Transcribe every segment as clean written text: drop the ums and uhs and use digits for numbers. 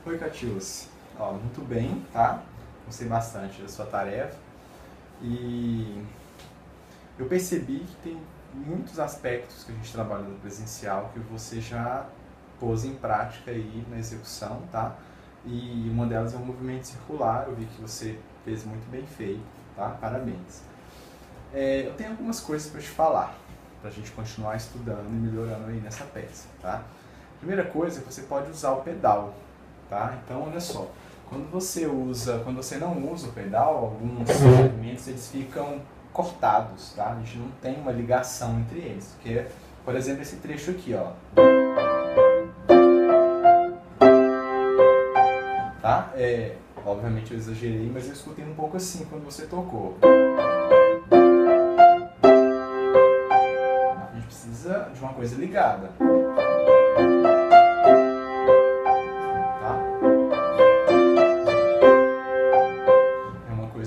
Oi, Catiúcia. Ó, muito bem, tá? Gostei bastante da sua tarefa e eu percebi que tem muitos aspectos que a gente trabalha no presencial que você já pôs em prática aí na execução, tá? E uma delas é o movimento circular, eu vi que você fez muito bem feito, tá? Parabéns. Eu tenho algumas coisas para te falar, para a gente continuar estudando e melhorando aí nessa peça, tá? Primeira coisa é que você pode usar o pedal, tá? Então, olha só, quando você não usa o pedal, alguns movimentos eles ficam cortados, tá? A gente não tem uma ligação entre eles, porque, por exemplo, esse trecho aqui, ó, tá? Obviamente eu exagerei, mas eu escutei um pouco assim quando você tocou. A gente precisa de uma coisa ligada.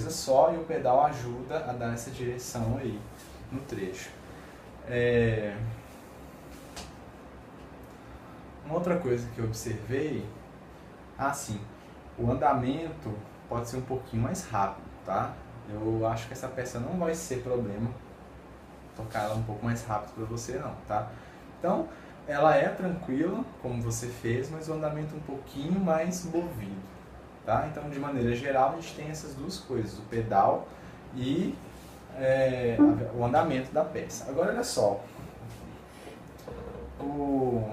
Só e o pedal ajuda a dar essa direção aí no trecho. Uma outra coisa que eu observei, sim, o andamento pode ser um pouquinho mais rápido, tá? Eu acho que essa peça não vai ser problema tocar ela um pouco mais rápido para você não, tá? Então, ela é tranquila, como você fez, mas o andamento um pouquinho mais movido. Tá? Então, de maneira geral, a gente tem essas duas coisas, o pedal e o andamento da peça. Agora, olha só, o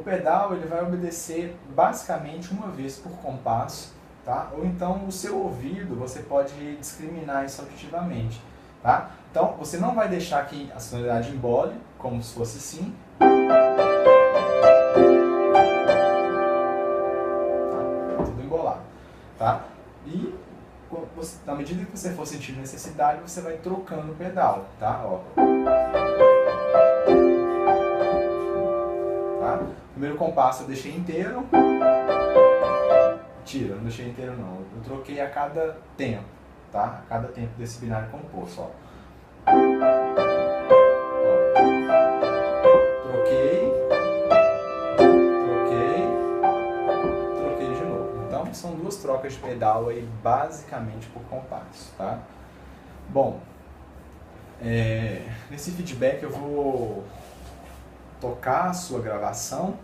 pedal ele vai obedecer basicamente uma vez por compasso, tá? Ou então o seu ouvido, você pode discriminar isso auditivamente. Tá? Então, você não vai deixar que a sonoridade embole, como se fosse assim. Tá? E na medida que você for sentindo necessidade, você vai trocando o pedal, tá? Ó. Tá? Primeiro compasso eu deixei inteiro. Mentira, não deixei inteiro não. Eu troquei a cada tempo, tá? A cada tempo desse binário composto, ó. São duas trocas de pedal aí, basicamente por compasso, tá? Bom, nesse feedback eu vou tocar a sua gravação,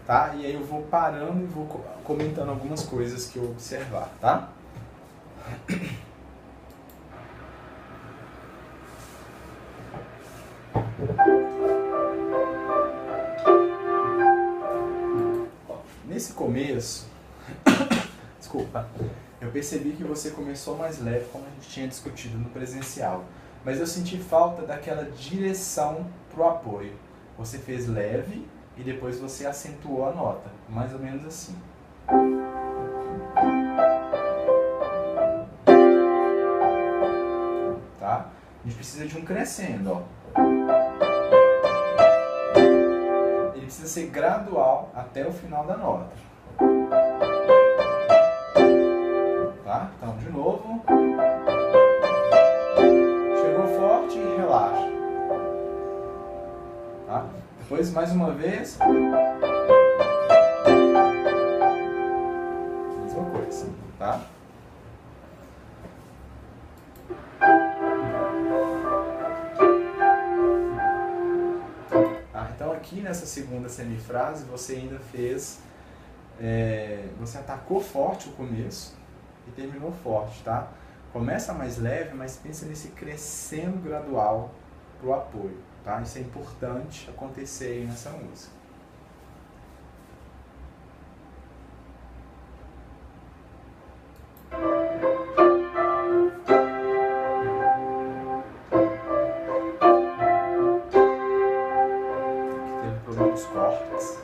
tá? E aí eu vou parando e vou comentando algumas coisas que eu observar, tá? Nesse começo, desculpa, eu percebi que você começou mais leve, como a gente tinha discutido no presencial, mas eu senti falta daquela direção para o apoio. Você fez leve e depois você acentuou a nota, mais ou menos assim. Tá? A gente precisa de um crescendo, ó. Ele precisa ser gradual até o final da nota. Tá? Então, de novo. Chegou forte e relaxa. Tá? Depois, mais uma vez. Mesma coisa. Tá? Então, aqui nessa segunda semifrase, você ainda fez... você atacou forte o começo e terminou forte, tá? Começa mais leve, mas pensa nesse crescendo gradual pro apoio, tá? Isso é importante acontecer aí nessa música. Aqui teve problema dos cortes.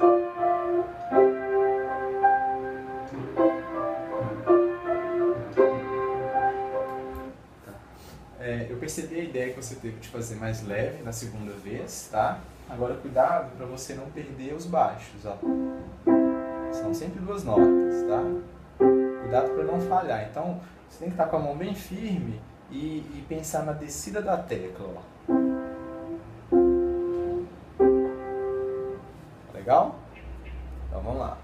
Eu percebi a ideia que você teve de fazer mais leve na segunda vez, tá? Agora cuidado para você não perder os baixos, ó. São sempre duas notas, tá? Cuidado para não falhar. Então, você tem que estar com a mão bem firme e pensar na descida da tecla, ó. Legal? Então vamos lá.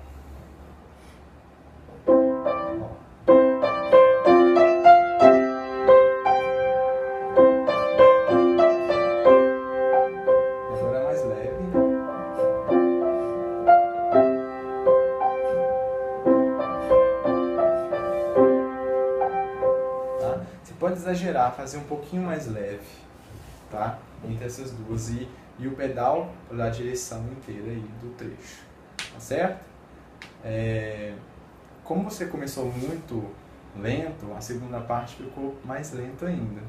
Agora é mais leve. Tá? Você pode exagerar, fazer um pouquinho mais leve, tá? Entre essas duas e o pedal para dar a direção inteira aí do trecho, tá certo? Como você começou muito lento, a segunda parte ficou mais lenta ainda,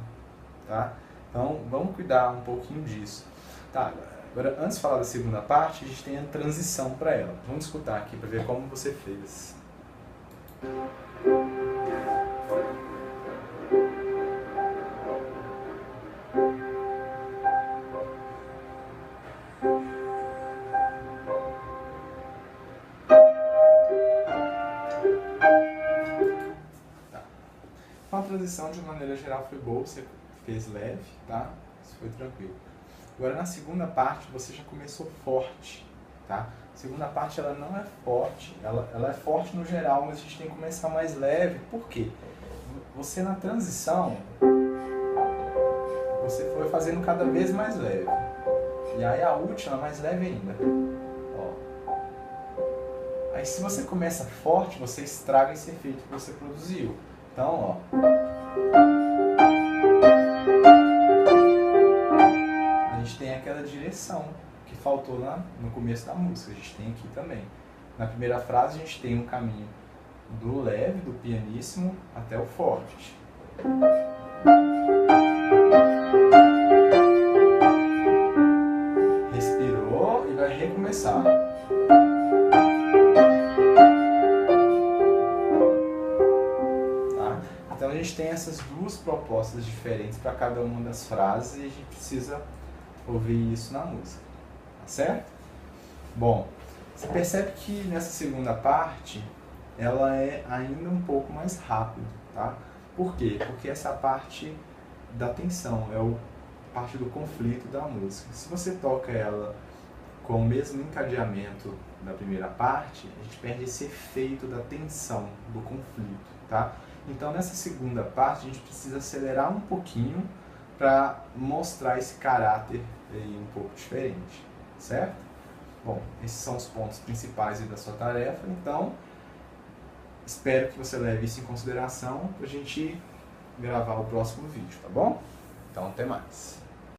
tá? Então vamos cuidar um pouquinho disso. Tá, agora antes de falar da segunda parte, a gente tem a transição para ela. Vamos escutar aqui para ver como você fez. A transição, de maneira geral, foi boa, você fez leve, tá? Isso foi tranquilo. Agora, na segunda parte, você já começou forte, tá? A segunda parte, ela não é forte, ela é forte no geral, mas a gente tem que começar mais leve. Por quê? Você, na transição, você foi fazendo cada vez mais leve. E aí, a última, mais leve ainda. Ó. Aí, se você começa forte, você estraga esse efeito que você produziu. Então, ó. A gente tem aquela direção que faltou no começo da música. A gente tem aqui também. Na primeira frase, a gente tem um caminho do leve, do pianíssimo, até o forte. Respirou e vai recomeçar. Então a gente tem essas duas propostas diferentes para cada uma das frases e a gente precisa ouvir isso na música, tá certo? Bom, você percebe que nessa segunda parte ela é ainda um pouco mais rápida, tá? Por quê? Porque essa parte da tensão, é a parte do conflito da música. Se você toca ela com o mesmo encadeamento da primeira parte, a gente perde esse efeito da tensão, do conflito, tá? Então, nessa segunda parte, a gente precisa acelerar um pouquinho para mostrar esse caráter aí um pouco diferente, certo? Bom, esses são os pontos principais aí da sua tarefa, então espero que você leve isso em consideração para a gente gravar o próximo vídeo, tá bom? Então, até mais!